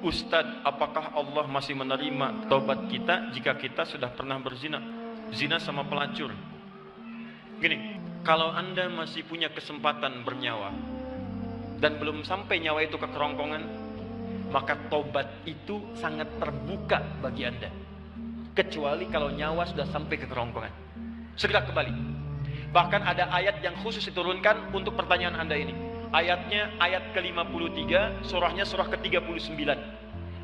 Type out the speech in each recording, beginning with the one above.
Ustadz, apakah Allah masih menerima taubat kita jika kita sudah pernah berzina? Zina sama pelacur. Gini, kalau Anda masih punya kesempatan bernyawa dan belum sampai nyawa itu ke kerongkongan, maka taubat itu sangat terbuka bagi Anda. Kecuali kalau nyawa sudah sampai ke kerongkongan, segera kembali. Bahkan ada ayat yang khusus diturunkan untuk pertanyaan Anda ini. Ayatnya ayat ke-53, surahnya surah ke-39.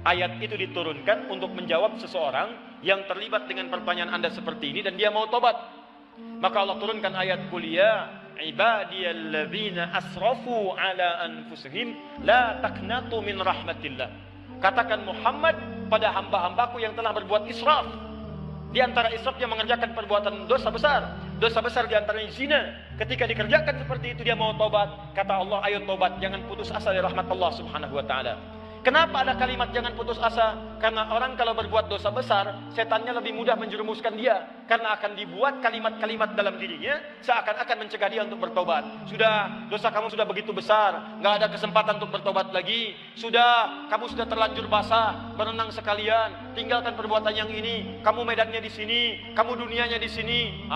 Ayat itu diturunkan untuk menjawab seseorang yang terlibat dengan pertanyaan Anda seperti ini dan dia mau tobat. Maka Allah turunkan ayat kuliah, ibadiyalladzina asrafu ala anfusihim la taqnatu min rahmatillah. Katakan Muhammad pada hamba-hambaku yang telah berbuat israf. Di antara israfnya mengerjakan perbuatan dosa besar. Dosa besar di antaranya zina. Ketika dikerjakan seperti itu dia mau tobat. Kata Allah, ayo tobat, jangan putus asa dari rahmat Allah Subhanahu wa taala. Kenapa ada kalimat jangan putus asa? Karena orang kalau berbuat dosa besar, setannya lebih mudah menjerumuskan dia. Karena akan dibuat kalimat-kalimat dalam dirinya seakan-akan mencegah dia untuk bertobat. Sudah, dosa kamu sudah begitu besar, nggak ada kesempatan untuk bertobat lagi. Sudah, kamu sudah terlanjur basah, berenang sekalian, tinggalkan perbuatan yang ini. Kamu medannya di sini, kamu dunianya di sini.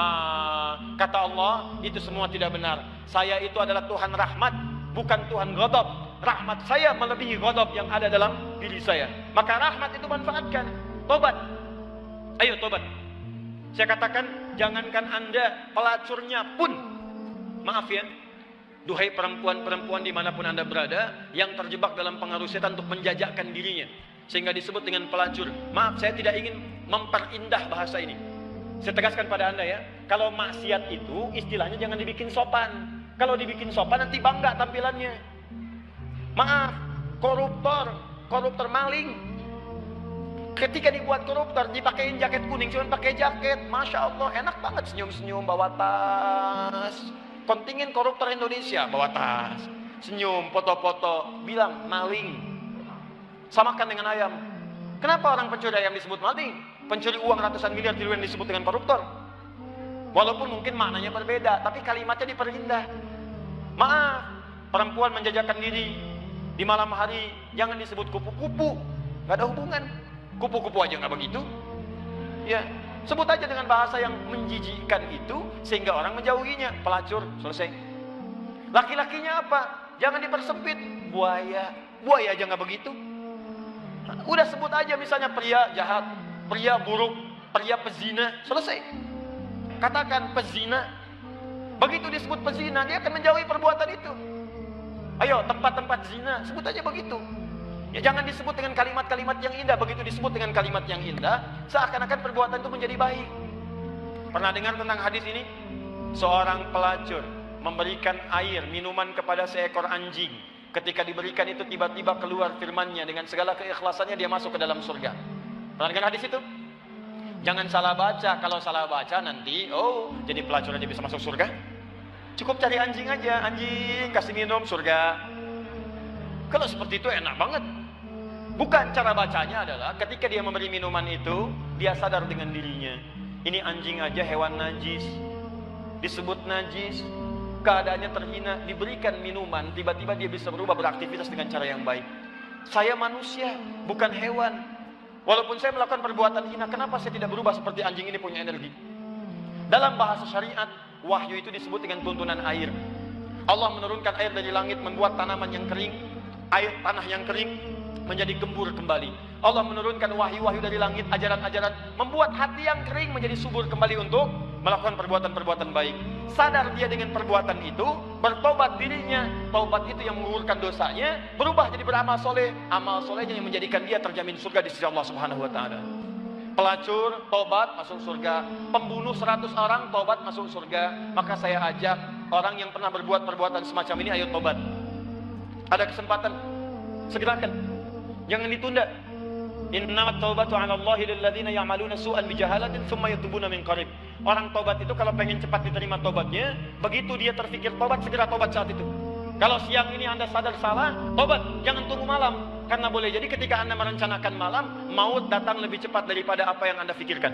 Kata Allah, itu semua tidak benar. Saya itu adalah Tuhan rahmat, bukan Tuhan ghadab. Rahmat saya melebihi ghadab yang ada dalam diri saya. Maka rahmat itu manfaatkan. Tobat. Ayo tobat. Saya katakan, jangankan Anda, pelacurnya pun. Maaf ya, duhai perempuan-perempuan dimanapun Anda berada, yang terjebak dalam pengaruh setan untuk menjajakkan dirinya, sehingga disebut dengan pelacur. Maaf, saya tidak ingin memperindah bahasa ini. Saya tegaskan pada Anda ya, kalau maksiat itu istilahnya jangan dibikin sopan. Kalau dibikin sopan nanti bangga tampilannya. Maaf, koruptor maling. Ketika dibuat koruptor, dipakein jaket kuning, cuma pakai jaket, masya Allah, enak banget senyum-senyum bawa tas. Kontingen koruptor Indonesia bawa tas, senyum, foto-foto, bilang maling. Samakan dengan ayam. Kenapa orang pencuri ayam disebut maling? Pencuri uang ratusan miliar triliun disebut dengan koruptor. Walaupun mungkin maknanya berbeda, tapi kalimatnya diperindah. Maaf, perempuan menjajakan diri di malam hari jangan disebut kupu-kupu, nggak ada hubungan. Kupu-kupu aja nggak begitu. Ya, sebut aja dengan bahasa yang menjijikkan itu sehingga orang menjauhinya. Pelacur, selesai. Laki-lakinya apa? Jangan dipersempit. Buaya aja nggak begitu. Udah sebut aja misalnya pria jahat, pria buruk, pria pezina, selesai. Katakan pezina. Begitu disebut pezina, dia akan menjauhi perbuatan itu. Ayo, tempat-tempat zina, sebut aja begitu. Ya, jangan disebut dengan kalimat-kalimat yang indah. Begitu disebut dengan kalimat yang indah, seakan-akan perbuatan itu menjadi baik. Pernah dengar tentang hadis ini? Seorang pelacur memberikan air, minuman kepada seekor anjing. Ketika diberikan itu tiba-tiba keluar firman-Nya, dengan segala keikhlasannya dia masuk ke dalam surga. Pernah dengar hadis itu? Jangan salah baca. Kalau salah baca nanti, jadi pelacur aja bisa masuk surga. Cukup cari anjing aja, anjing kasih minum surga. Kalau seperti itu enak banget. Bukan, cara bacanya adalah ketika dia memberi minuman itu, dia sadar dengan dirinya, ini anjing aja hewan najis, disebut najis, keadaannya terhina, diberikan minuman, tiba-tiba dia bisa berubah beraktivitas dengan cara yang baik. Saya manusia, bukan hewan. Walaupun saya melakukan perbuatan hina, kenapa saya tidak berubah seperti anjing ini punya energi? Dalam bahasa syariat, wahyu itu disebut dengan tuntunan air. Allah menurunkan air dari langit, membuat tanaman yang kering, tanah yang kering menjadi gembur kembali. Allah menurunkan wahyu-wahyu dari langit, ajaran-ajaran, membuat hati yang kering menjadi subur kembali untuk melakukan perbuatan-perbuatan baik. Sadar dia dengan perbuatan itu, bertobat dirinya, taubat itu yang menggugurkan dosanya, berubah jadi beramal soleh, amal solehnya yang menjadikan dia terjamin surga di sisi Allah Subhanahu wa taala. Pelacur, tobat, masuk surga. Pembunuh 100 orang, tobat, masuk surga. Maka saya ajak orang yang pernah berbuat perbuatan semacam ini, ayo tobat. Ada kesempatan, segerakan. Jangan ditunda. Innamat taubatu 'ala Allahi lilladzina ya'maluna su'an bijahalatin tsumma yatubuna min qarib. Orang tobat itu kalau pengen cepat diterima tobatnya, begitu dia terfikir tobat, segera tobat saat itu. Kalau siang ini Anda sadar salah, tobat, jangan tunggu malam. Karena boleh jadi ketika Anda merencanakan malam, maut datang lebih cepat daripada apa yang Anda pikirkan.